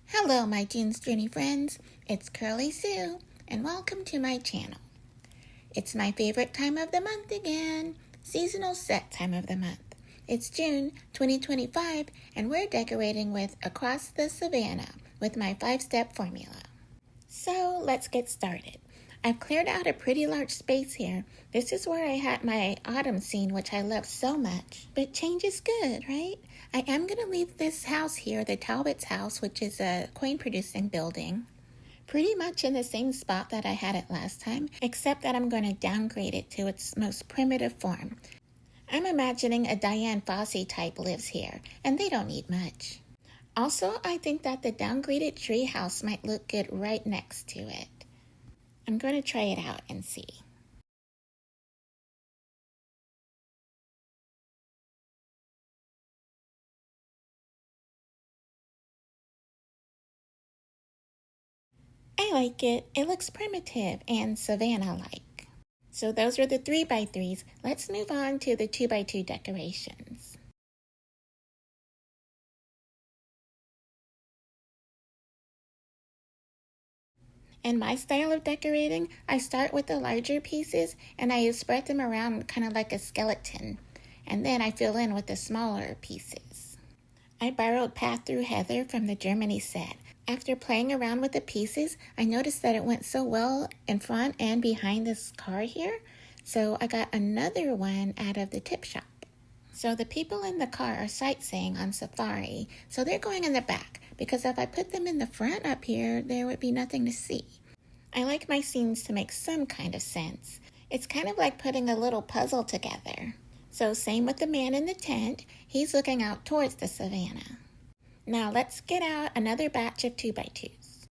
Hello, my June's Journey friends. It's Curly Sue, and welcome to my channel. It's my favorite time of the month again, seasonal set time of the month. It's June 2025, and we're decorating with Across the Savanna with my 5-step formula. So let's get started. I've cleared out a pretty large space here. This is where I had my autumn scene, which I love so much. But change is good, right? I am going to leave this house here, the Talbot's house, which is a coin-producing building, pretty much in the same spot that I had it last time, except that I'm going to downgrade it to its most primitive form. I'm imagining a Diane Fossey type lives here, and they don't need much. Also, I think that the downgraded tree house might look good right next to it. I'm going to try it out and see. I like it. It looks primitive and Savanna-like. So those are the 3x3s. Let's move on to the 2x2 decorations. In my style of decorating, I start with the larger pieces and I spread them around kind of like a skeleton. And then I fill in with the smaller pieces. I borrowed Path Through Heather from the Germany set. After playing around with the pieces, I noticed that it went so well in front and behind this car here. So I got another one out of the tip shop. So the people in the car are sightseeing on safari, so they're going in the back, because if I put them in the front up here, there would be nothing to see. I like my scenes to make some kind of sense. It's kind of like putting a little puzzle together. So same with the man in the tent, he's looking out towards the savannah. Now let's get out another batch of 2x2s.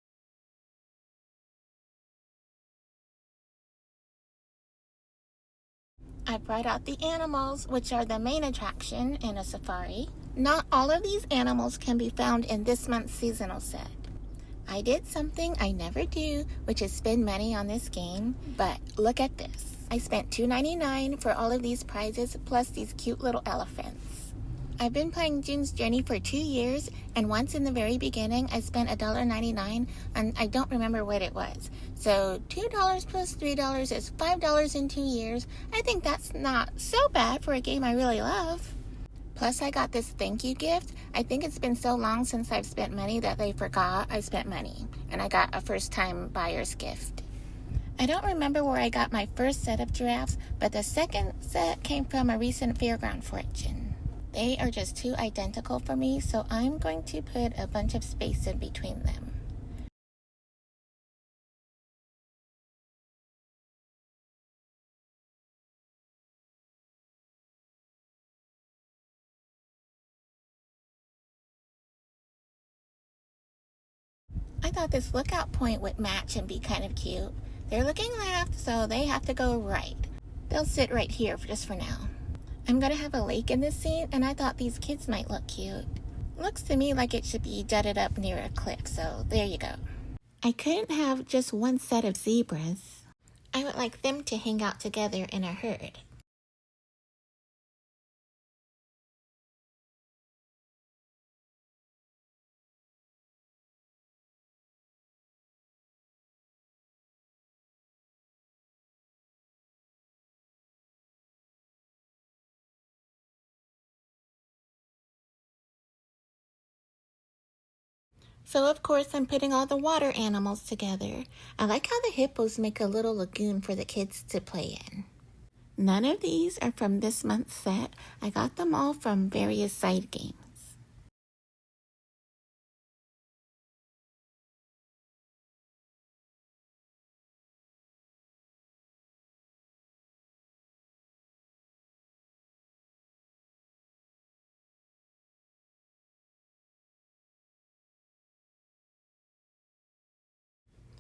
I brought out the animals, which are the main attraction in a safari. Not all of these animals can be found in this month's seasonal set. I did something I never do, which is spend money on this game, but look at this. I spent $2.99 for all of these prizes, plus these cute little elephants. I've been playing June's Journey for 2 years, and once in the very beginning, I spent $1.99, and I don't remember what it was. So $2 plus $3 is $5 in 2 years. I think that's not so bad for a game I really love. Plus, I got this thank you gift. I think it's been so long since I've spent money that they forgot I spent money, and I got a first-time buyer's gift. I don't remember where I got my first set of giraffes, but the second set came from a recent fairground fortune. They are just too identical for me, so I'm going to put a bunch of space in between them. I thought this lookout point would match and be kind of cute. They're looking left, so they have to go right. They'll sit right here just for now. I'm going to have a lake in this scene, and I thought these kids might look cute. Looks to me like it should be jutted up near a cliff, so there you go. I couldn't have just one set of zebras. I would like them to hang out together in a herd. So of course I'm putting all the water animals together. I like how the hippos make a little lagoon for the kids to play in. None of these are from this month's set. I got them all from various side games.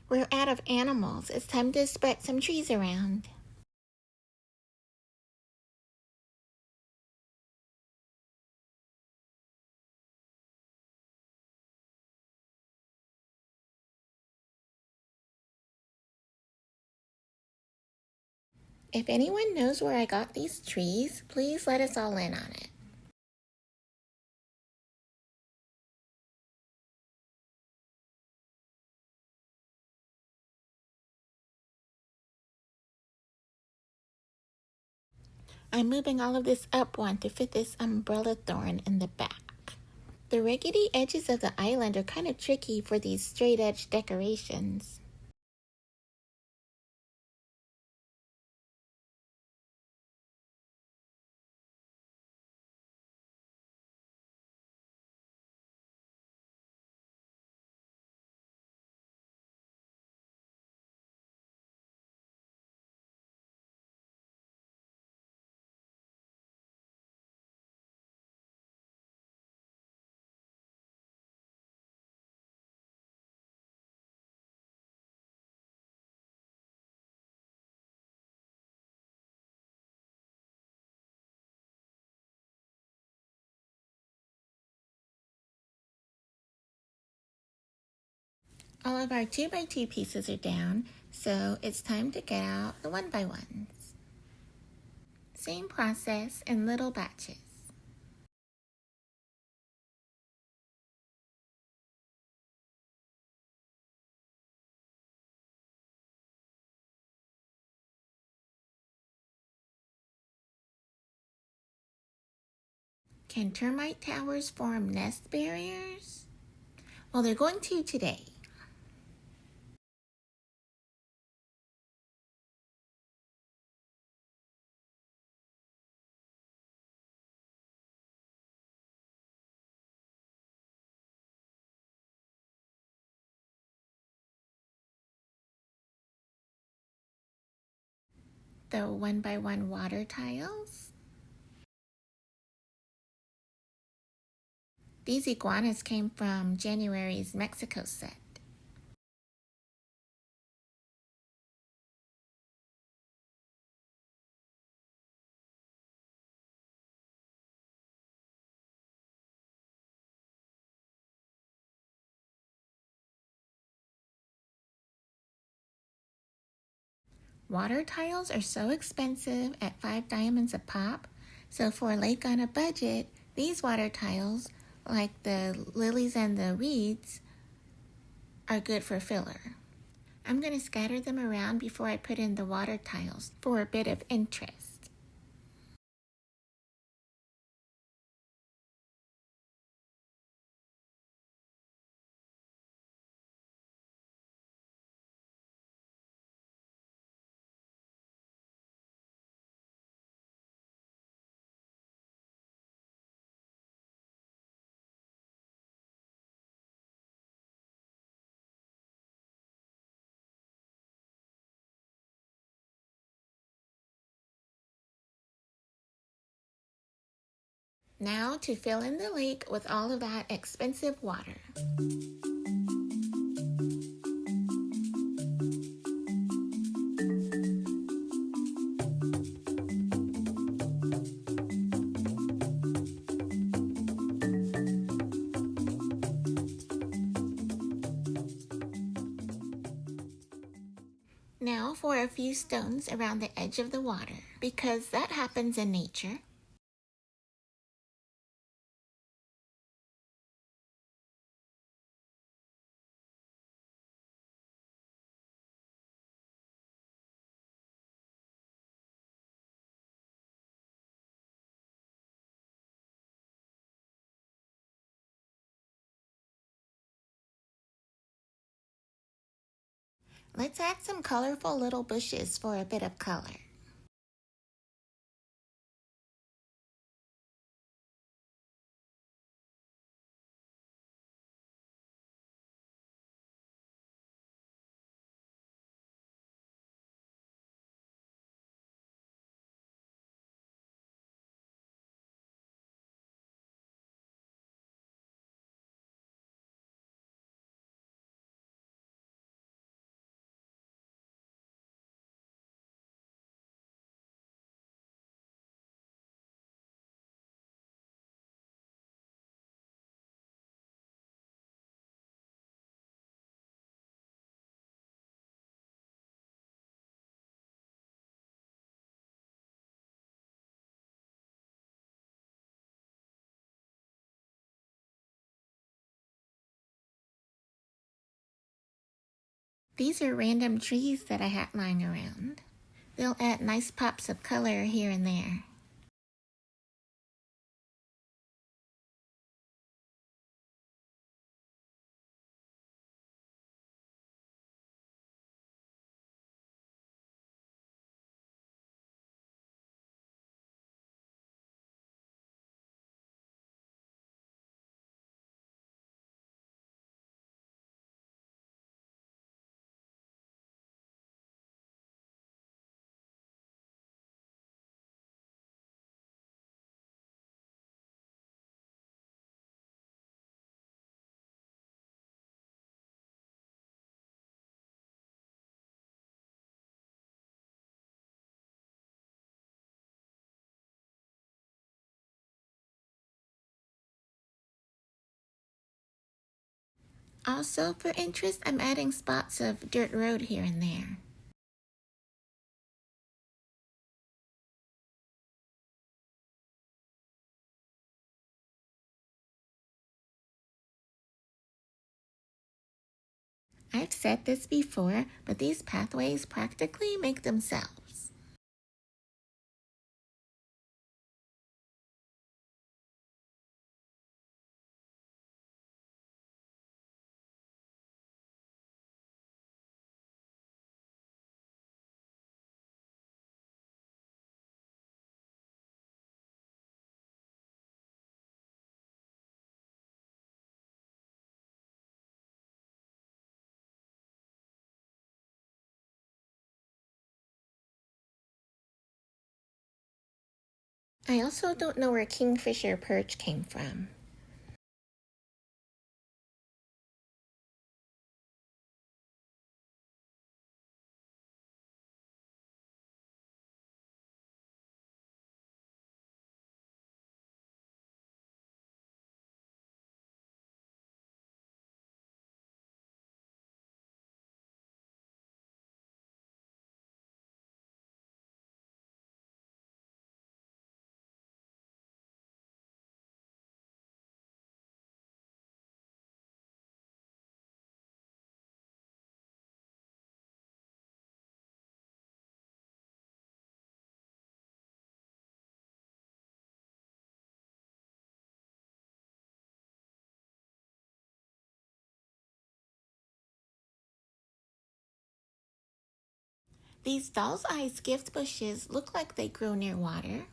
We're out of animals. It's time to spread some trees around. If anyone knows where I got these trees, please let us all in on it. I'm moving all of this up one to fit this umbrella thorn in the back. The rickety edges of the island are kind of tricky for these straight edge decorations. All of our 2x2 pieces are down, so it's time to get out the 1x1s. Same process in little batches. Can termite towers form nest barriers? Well, they're going to today. The 1x1 water tiles. These iguanas came from January's Mexico set. Water tiles are so expensive at 5 diamonds a pop, so for a lake on a budget, these water tiles, like the lilies and the reeds, are good for filler. I'm going to scatter them around before I put in the water tiles for a bit of interest. Now to fill in the lake with all of that expensive water. Now for a few stones around the edge of the water, because that happens in nature. Let's add some colorful little bushes for a bit of color. These are random trees that I had lying around. They'll add nice pops of color here and there. Also, for interest, I'm adding spots of dirt road here and there. I've said this before, but these pathways practically make themselves. I also don't know where kingfisher perch came from. These doll's eyes gift bushes look like they grow near water.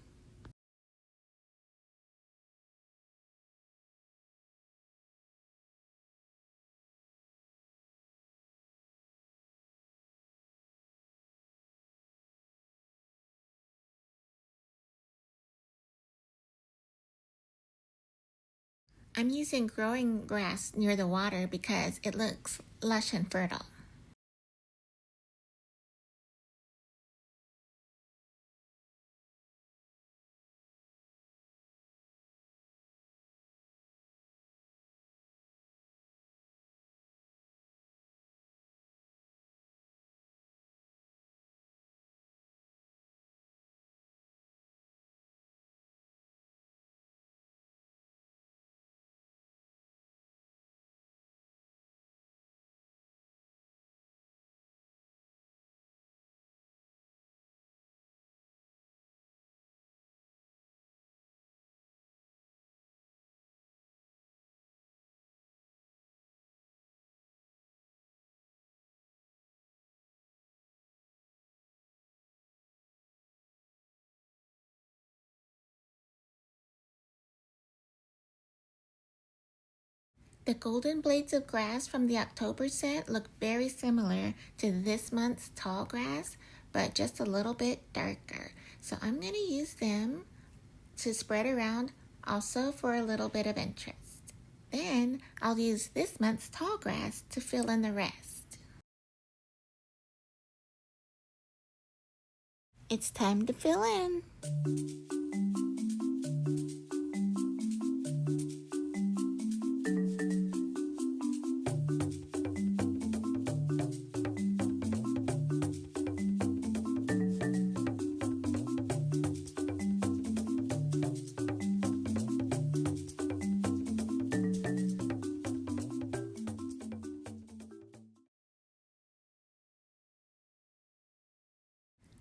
I'm using growing grass near the water because it looks lush and fertile. The golden blades of grass from the October set look very similar to this month's tall grass, but just a little bit darker. So I'm going to use them to spread around also for a little bit of interest. Then I'll use this month's tall grass to fill in the rest. It's time to fill in.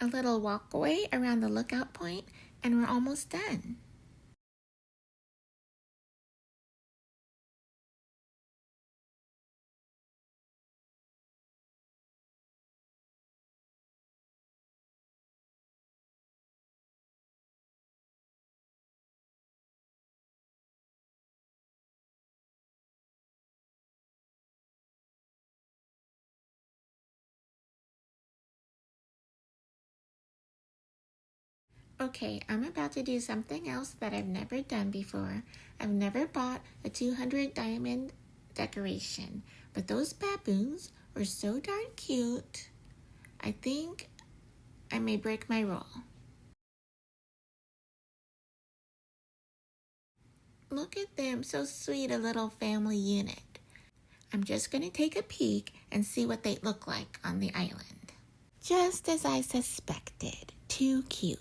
A little walkway around the lookout point, and we're almost done. Okay, I'm about to do something else that I've never done before. I've never bought a 200 diamond decoration, but those baboons were so darn cute. I think I may break my rule. Look at them, so sweet, a little family unit. I'm just going to take a peek and see what they look like on the island. Just as I suspected. Too cute.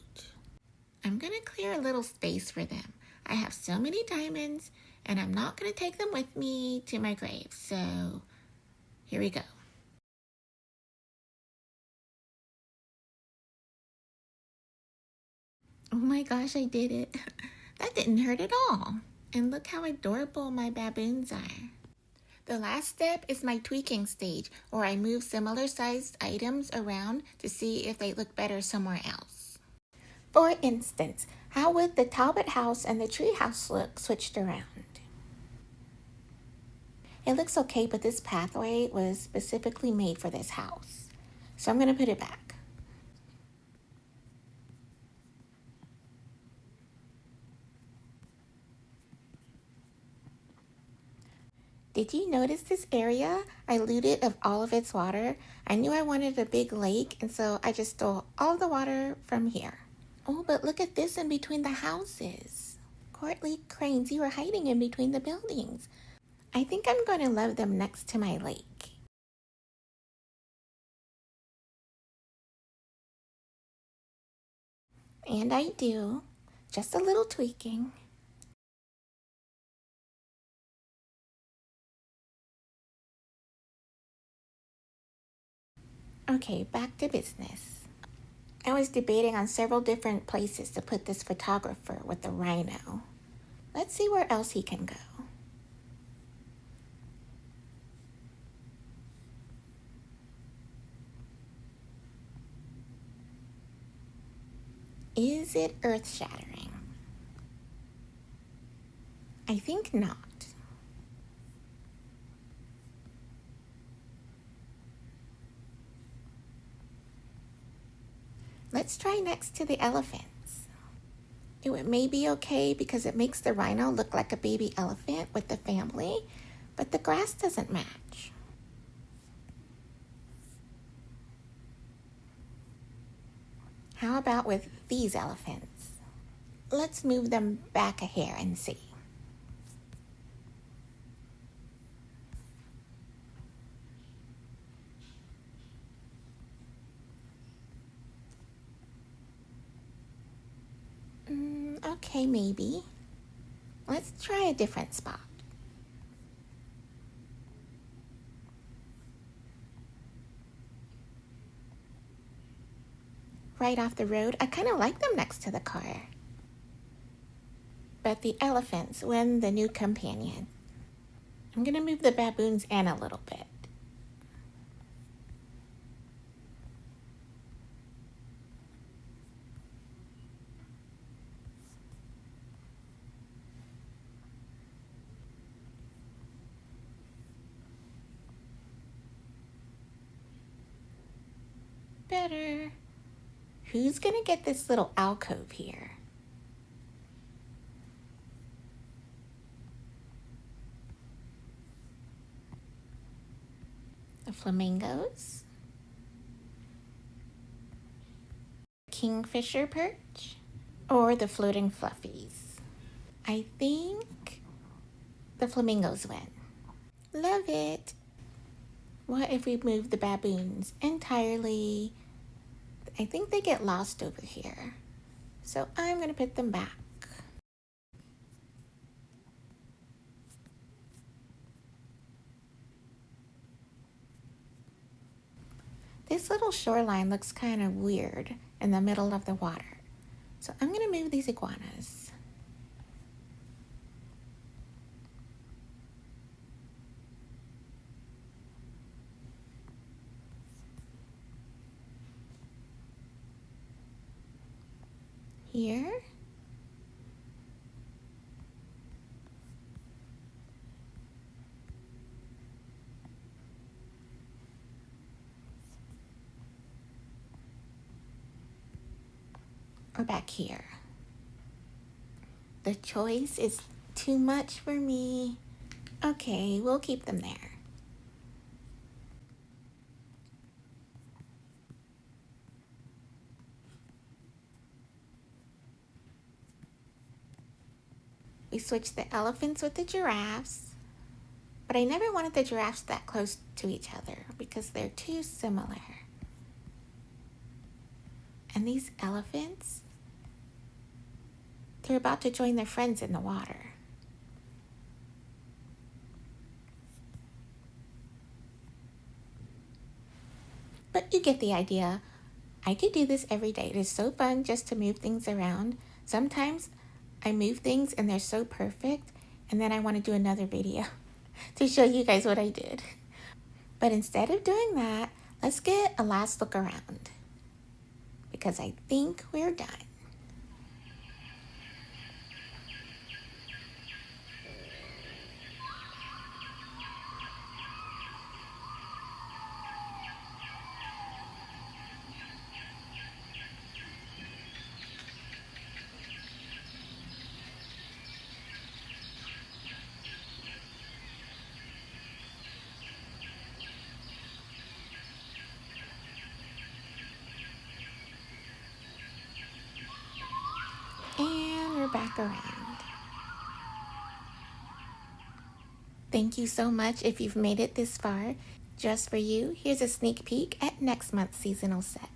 I'm going to clear a little space for them. I have so many diamonds, and I'm not going to take them with me to my grave. So, here we go. Oh my gosh, I did it. That didn't hurt at all. And look how adorable my baboons are. The last step is my tweaking stage, where I move similar sized items around to see if they look better somewhere else. For instance, how would the Talbot house and the tree house look switched around? It looks okay, but this pathway was specifically made for this house. So I'm going to put it back. Did you notice this area? I looted of all of its water. I knew I wanted a big lake, and so I just stole all the water from here. Oh, but look at this in between the houses. Courtly cranes, you were hiding in between the buildings. I think I'm going to love them next to my lake. And I do. Just a little tweaking. Okay, back to business. I was debating on several different places to put this photographer with the rhino. Let's see where else he can go. Is it earth-shattering? I think not. Let's try next to the elephants. It may be okay because it makes the rhino look like a baby elephant with the family, but the grass doesn't match. How about with these elephants? Let's move them back a hair and see. Okay, maybe. Let's try a different spot. Right off the road, I kind of like them next to the car. But the elephants win the new companion. I'm gonna move the baboons in a little bit. Better. Who's gonna get this little alcove here? The flamingos? Kingfisher perch? Or the floating fluffies? I think the flamingos win. Love it. What if we move the baboons entirely? I think they get lost over here. So I'm going to put them back. This little shoreline looks kind of weird in the middle of the water. So I'm going to move these iguanas. Here. Or back here. The choice is too much for me. Okay, we'll keep them there. We switch the elephants with the giraffes. But I never wanted the giraffes that close to each other because they're too similar. And these elephants, they're about to join their friends in the water. But you get the idea. I could do this every day. It is so fun just to move things around. Sometimes I move things and they're so perfect, and then I want to do another video to show you guys what I did. But instead of doing that, let's get a last look around because I think we're done. And we're back around. Thank you so much if you've made it this far. Just for you, here's a sneak peek at next month's seasonal set.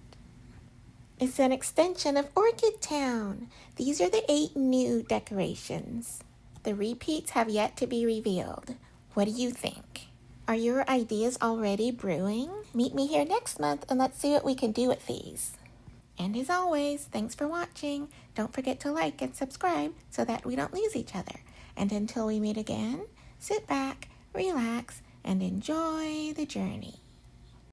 It's an extension of Orchid Town. These are the 8 new decorations. The repeats have yet to be revealed. What do you think? Are your ideas already brewing? Meet me here next month and let's see what we can do with these. And as always, thanks for watching. Don't forget to like and subscribe so that we don't lose each other. And until we meet again, sit back, relax, and enjoy the journey.